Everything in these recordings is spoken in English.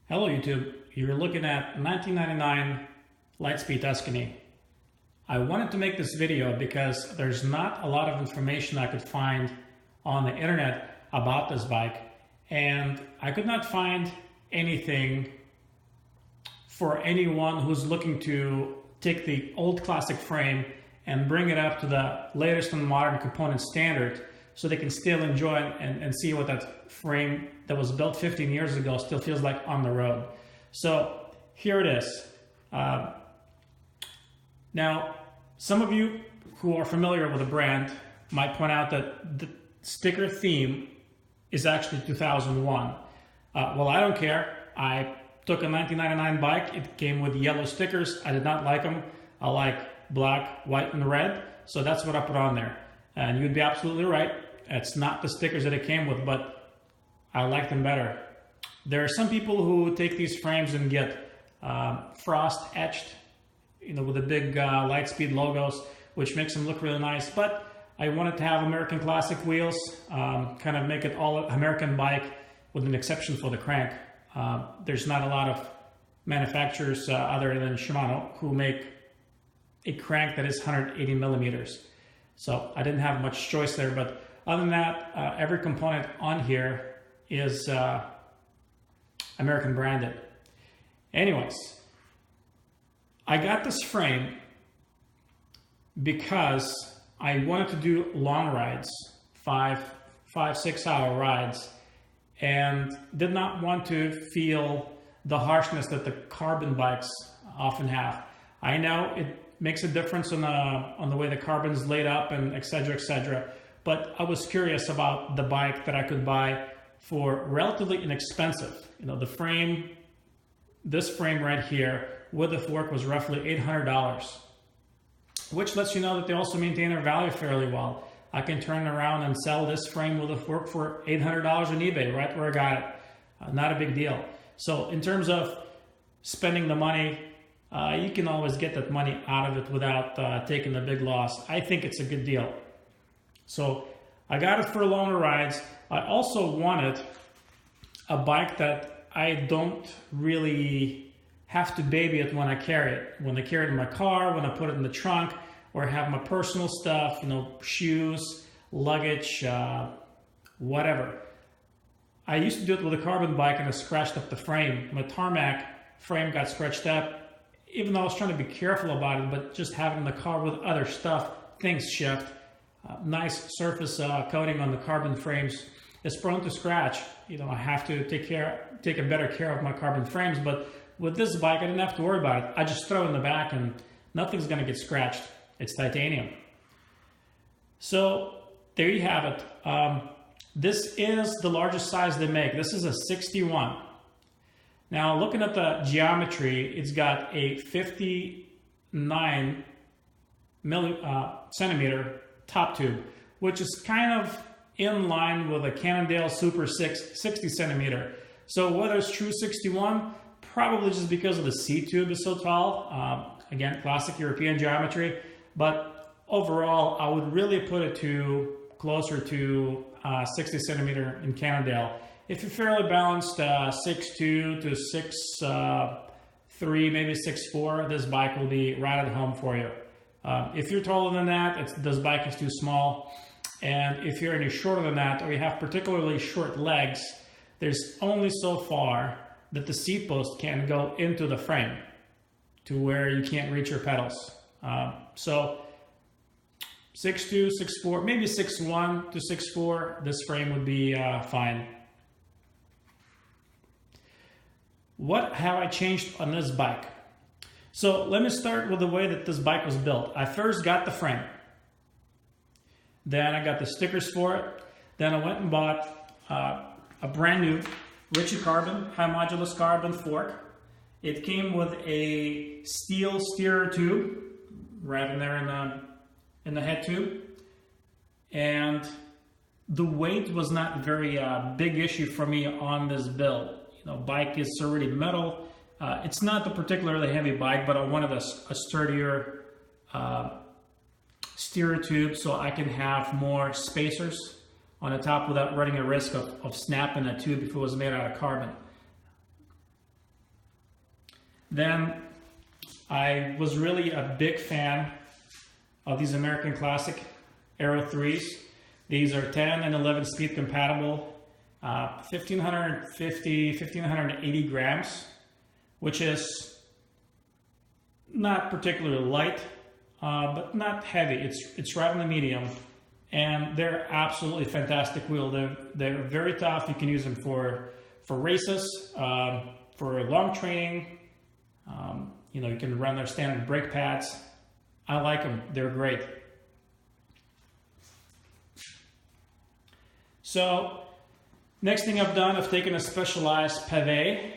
Hello YouTube, you're looking at 1999 Litespeed Tuscany. I wanted to make this video because there's not a lot of information I could find on the internet about this bike, and I could not find anything for anyone who's looking to take the old classic frame and bring it up to the latest and modern component standard so they can still enjoy it and see what that frame that was built 15 years ago still feels like on the road. So here it is. Now, some of you who are familiar with the brand might point out that the sticker theme is actually 2001. Well, I don't care. I took a 1999 bike. It came with yellow stickers. I did not like them. I like black, white, and red. So that's what I put on there. And you'd be absolutely right. It's not the stickers that it came with, but I like them better. There are some people who take these frames and get frost etched, with the big Litespeed logos, which makes them look really nice. But I wanted to have American classic wheels, kind of make it all American bike with an exception for the crank. There's not a lot of manufacturers other than Shimano who make a crank that is 180 millimeters. So I didn't have much choice there, but other than that, every component on here is American branded. Anyways, I got this frame because I wanted to do long rides, 6 hour rides, and did not want to feel the harshness that the carbon bikes often have. I know it makes a difference on the way the carbon's laid up and et cetera, but I was curious about the bike that I could buy for relatively inexpensive. The frame, this frame right here with the fork was roughly $800, which lets you know that they also maintain their value fairly well. I can turn around and sell this frame with a fork for $800 on eBay, right where I got it. Not a big deal. So in terms of spending the money, you can always get that money out of it without taking a big loss. I think it's a good deal. So I got it for longer rides. I also wanted a bike that I don't really have to baby it when I carry it. When I carry it in my car, when I put it in the trunk, or have my personal stuff, shoes, luggage, whatever. I used to do it with a carbon bike and I scratched up the frame. My tarmac frame got scratched up, even though I was trying to be careful about it, but just having the car with other stuff, things shift. Nice surface coating on the carbon frames is prone to scratch. I have to take a better care of my carbon frames, but with this bike, I didn't have to worry about it. I just throw it in the back and nothing's gonna get scratched. It's titanium. So there you have it. This is the largest size they make. This is a 61. Now looking at the geometry, it's got a 59 centimeter top tube, which is kind of in line with a Cannondale Super 6 60 centimeter. So whether it's true 61, probably just because of the C tube is so tall. Again, classic European geometry, but overall, I would really put it to closer to 60 centimeter in Cannondale. If you're fairly balanced, 6'2" to 6'3", maybe 6'4", this bike will be right at home for you. If you're taller than that, this bike is too small. And if you're any shorter than that, or you have particularly short legs, there's only so far that the seat post can go into the frame to where you can't reach your pedals. So 6'2", 6'4", maybe 6'1" to 6'4", this frame would be fine. What have I changed on this bike? So let me start with the way that this bike was built. I first got the frame. Then I got the stickers for it. Then I went and bought a brand new Ritchie Carbon, high modulus carbon fork. It came with a steel steerer tube right in there in the head tube. And the weight was not very big issue for me on this build. Bike is already metal. It's not the particularly heavy bike, but I wanted a sturdier steerer tube so I can have more spacers on the top without running a risk of snapping a tube if it was made out of carbon. Then I was really a big fan of these American Classic Aero 3s. These are 10 and 11 speed compatible, 1580 grams, which is not particularly light, but not heavy. It's right in the medium, and they're absolutely fantastic wheel. They're very tough. You can use them for races, for long training. You know, you can run their standard brake pads. I like them. They're great. So, next thing I've done, I've taken a Specialized pavé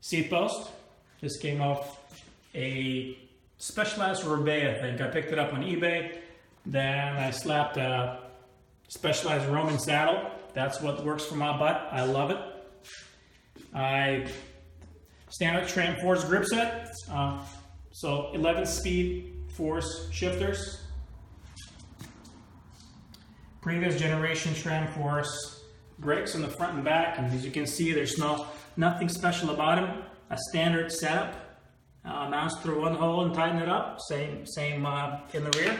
seat post. This came off a Specialized Roubaix, I think. I picked it up on eBay. Then I slapped a Specialized Roman saddle. That's what works for my butt. I love it. Standard Tram Force grip set. So 11 speed force shifters. Previous generation Tram Force brakes in the front and back, and as you can see, there's nothing special about them. A standard setup. Mounts through one hole and tighten it up. Same in the rear.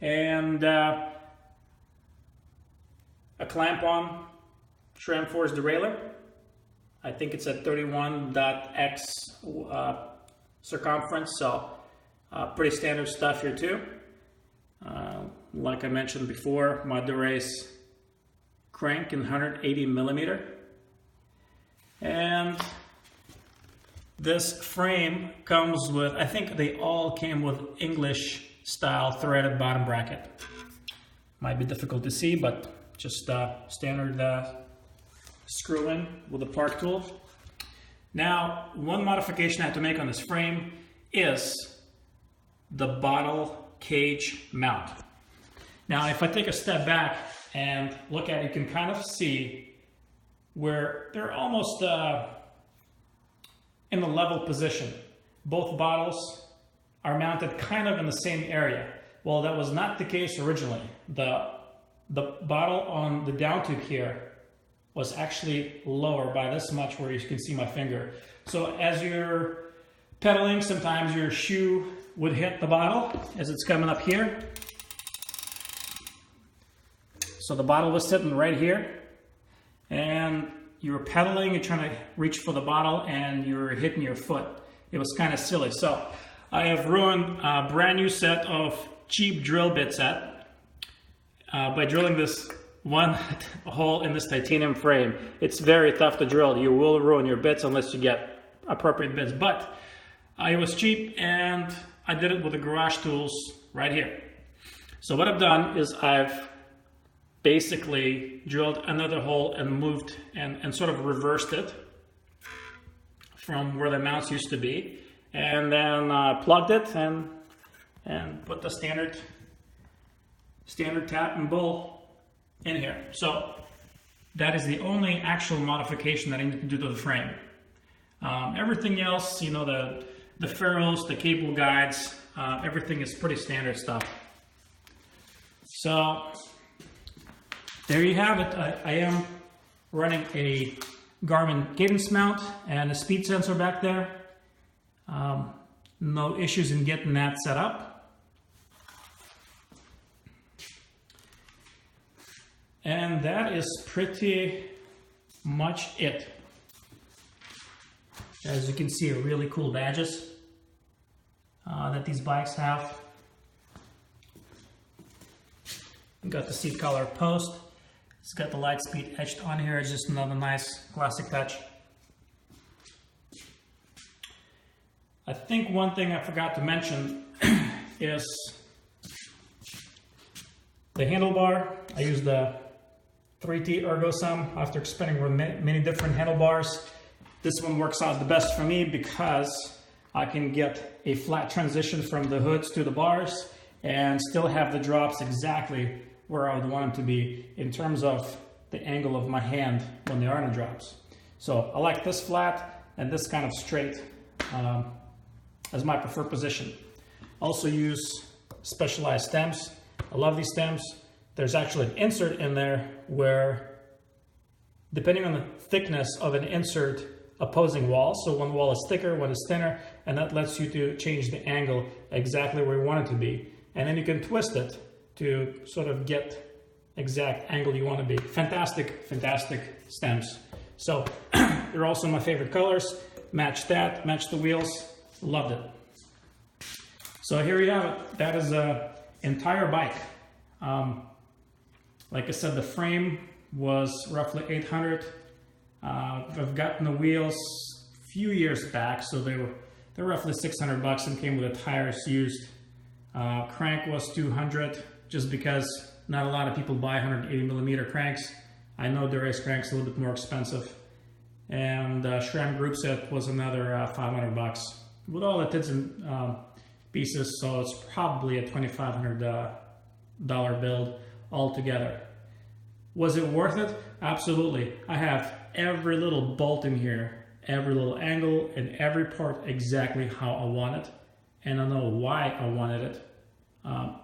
And a clamp-on Tram Force derailleur. I think it's at 31.x circumference, so pretty standard stuff here too. Like I mentioned before, my Durace crank in 180 millimeter. And this frame comes with, I think they all came with English style threaded bottom bracket. Might be difficult to see, but just standard screw in with a park tool. Now, one modification I have to make on this frame is the bottle cage mount. Now, if I take a step back and look at it, you can kind of see where they're almost in the level position. Both bottles are mounted kind of in the same area. Well, that was not the case originally. The bottle on the down tube here was actually lower by this much, where you can see my finger. So as you're pedaling, sometimes your shoe would hit the bottle as it's coming up here. So the bottle was sitting right here, and you were pedaling, you're trying to reach for the bottle, and you're hitting your foot. It was kind of silly. So I have ruined a brand new set of cheap drill bit set by drilling this one hole in this titanium frame. It's very tough to drill. You will ruin your bits unless you get appropriate bits. But it was cheap, and I did it with the garage tools right here. So what I've done is I've basically drilled another hole and moved and sort of reversed it from where the mounts used to be, and then plugged it and put the standard tap and bowl in here. So that is the only actual modification that I need to do to the frame. Everything else, you know, the ferrules, the cable guides, everything is pretty standard stuff. So there you have it. I am running a Garmin cadence mount and a speed sensor back there. No issues in getting that set up. And that is pretty much it. As you can see, really cool badges that these bikes have. We've got the seat color post. It's got the Litespeed etched on here. It's just another nice classic touch. I think one thing I forgot to mention is the handlebar. I used the 3T ErgoSum after experimenting with many different handlebars. This one works out the best for me because I can get a flat transition from the hoods to the bars and still have the drops exactly where I would want them to be in terms of the angle of my hand when they are in the drops. So I like this flat and this kind of straight as my preferred position. Also use Specialized stems. I love these stems. There's actually an insert in there where depending on the thickness of an insert opposing wall. So one wall is thicker, one is thinner, and that lets you to change the angle exactly where you want it to be. And then you can twist it to sort of get exact angle you want to be. Fantastic, fantastic stems. So they're also my favorite colors. Match that, match the wheels. Loved it. So here you have it. That is a entire bike. Like I said, the frame was roughly $800. I've gotten the wheels a few years back, so they're roughly $600 and came with the tires used. Crank was $200, just because not a lot of people buy 180 millimeter cranks. I know the race crank's a little bit more expensive. And SRAM group set was another $500 with all the tits and pieces, so it's probably a $2,500 build altogether. Was it worth it? Absolutely. I have every little bolt in here, every little angle, and every part exactly how I want it, and I know why I wanted it.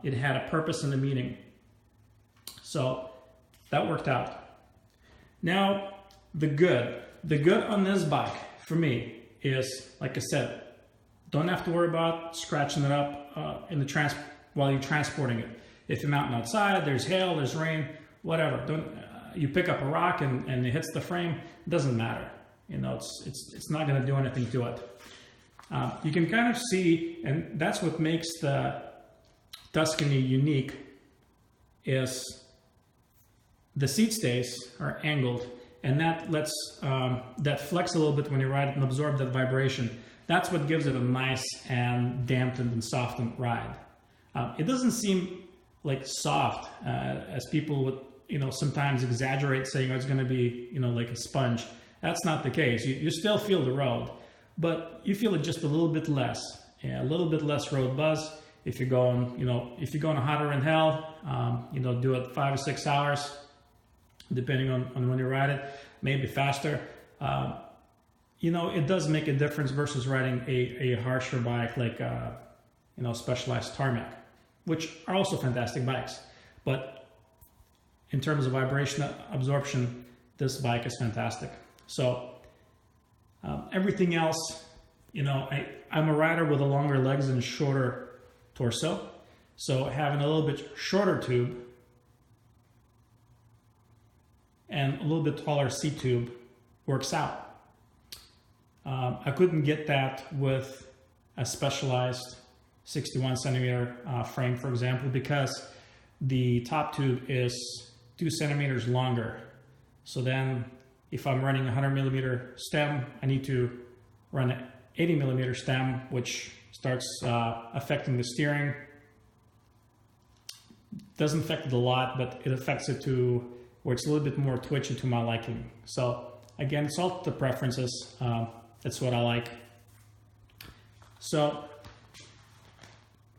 It had a purpose and a meaning. So that worked out. Now, the good on this bike for me is, like I said, don't have to worry about scratching it up while you're transporting it. If you're mounting outside, there's hail, there's rain, whatever. You pick up a rock and it hits the frame, it doesn't matter. You know, it's not going to do anything to it. You can kind of see, and that's what makes the Tuscany unique, is the seat stays are angled, and that lets that flex a little bit when you ride it and absorb that vibration. That's what gives it a nice and dampened and softened ride. It doesn't seem like soft, as people would, sometimes exaggerate, saying, oh, it's going to be, like a sponge. That's not the case. You still feel the road, but you feel it just a little bit less. Yeah, a little bit less road buzz. If you're going, if you're going hotter than hell, do it 5 or 6 hours, depending on when you ride it, maybe faster. It does make a difference versus riding a harsher bike like, Specialized Tarmac, which are also fantastic bikes. But in terms of vibration absorption, this bike is fantastic. So everything else, I'm a rider with a longer legs and shorter torso. So having a little bit shorter tube and a little bit taller seat tube works out. I couldn't get that with a Specialized 61 centimeter frame, for example, because the top tube is 2 centimeters longer. So then if I'm running a 100 millimeter stem, I need to run an 80 millimeter stem, which starts affecting the steering. Doesn't affect it a lot, but it affects it to where it's a little bit more twitchy to my liking. So again, it's all the preferences. That's what I like. So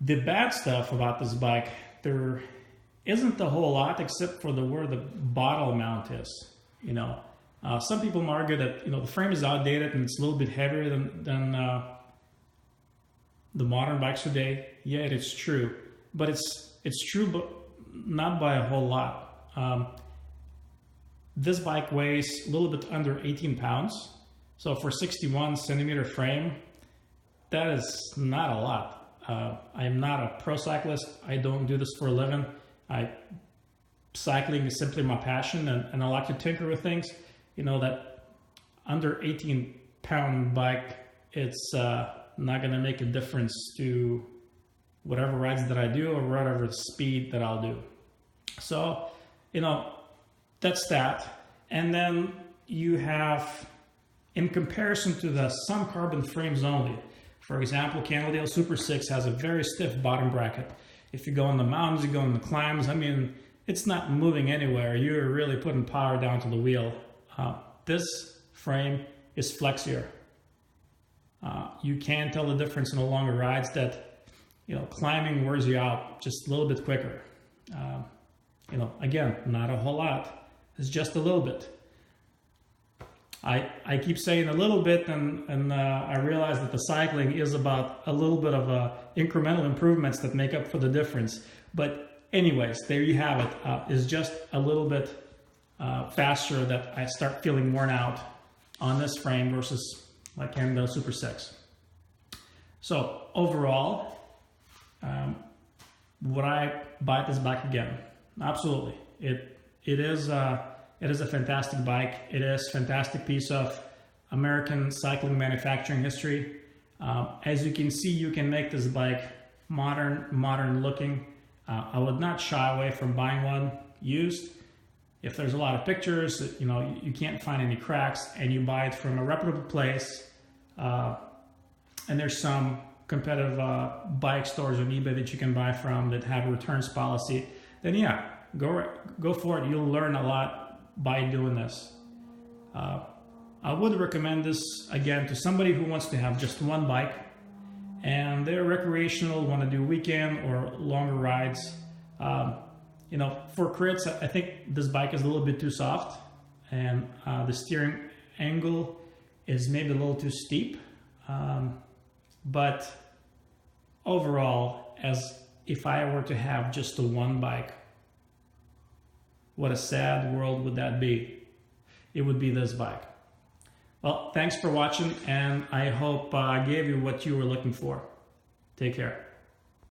the bad stuff about this bike, there isn't a whole lot except for where the bottle mount is. Some people argue that the frame is outdated and it's a little bit heavier than the modern bikes today. Yeah, it is true, but it's true, but not by a whole lot. This bike weighs a little bit under 18 pounds. So for 61 centimeter frame, that is not a lot. I'm not a pro cyclist. I don't do this for a living. Cycling is simply my passion, and I like to tinker with things. That under 18 pound bike, it's not going to make a difference to whatever rides that I do or whatever speed that I'll do. So, that's that. And then you have, in comparison to some carbon frames only, for example, Cannondale Super 6 has a very stiff bottom bracket. If you go on the mountains, you go on the climbs, it's not moving anywhere. You're really putting power down to the wheel. This frame is flexier. You can tell the difference in the longer rides that, climbing wears you out just a little bit quicker. Again, not a whole lot. It's just a little bit. I keep saying a little bit, and I realize that the cycling is about a little bit of incremental improvements that make up for the difference. But anyways, there you have it. It's just a little bit faster that I start feeling worn out on this frame versus like in the Super 6. So overall, would I buy this bike again? Absolutely. It is a fantastic bike. It is a fantastic piece of American cycling manufacturing history. As you can see, you can make this bike modern looking. I would not shy away from buying one used. If there's a lot of pictures, you can't find any cracks, and you buy it from a reputable place, and there's some competitive bike stores on eBay that you can buy from that have a returns policy, then yeah, go for it. You'll learn a lot by doing this. I would recommend this again to somebody who wants to have just one bike and they're recreational, want to do weekend or longer rides. For crits, I think this bike is a little bit too soft, and the steering angle is maybe a little too steep. But overall, as if I were to have just the one bike, what a sad world would that be? It would be this bike. Well, thanks for watching, and I hope I gave you what you were looking for. Take care.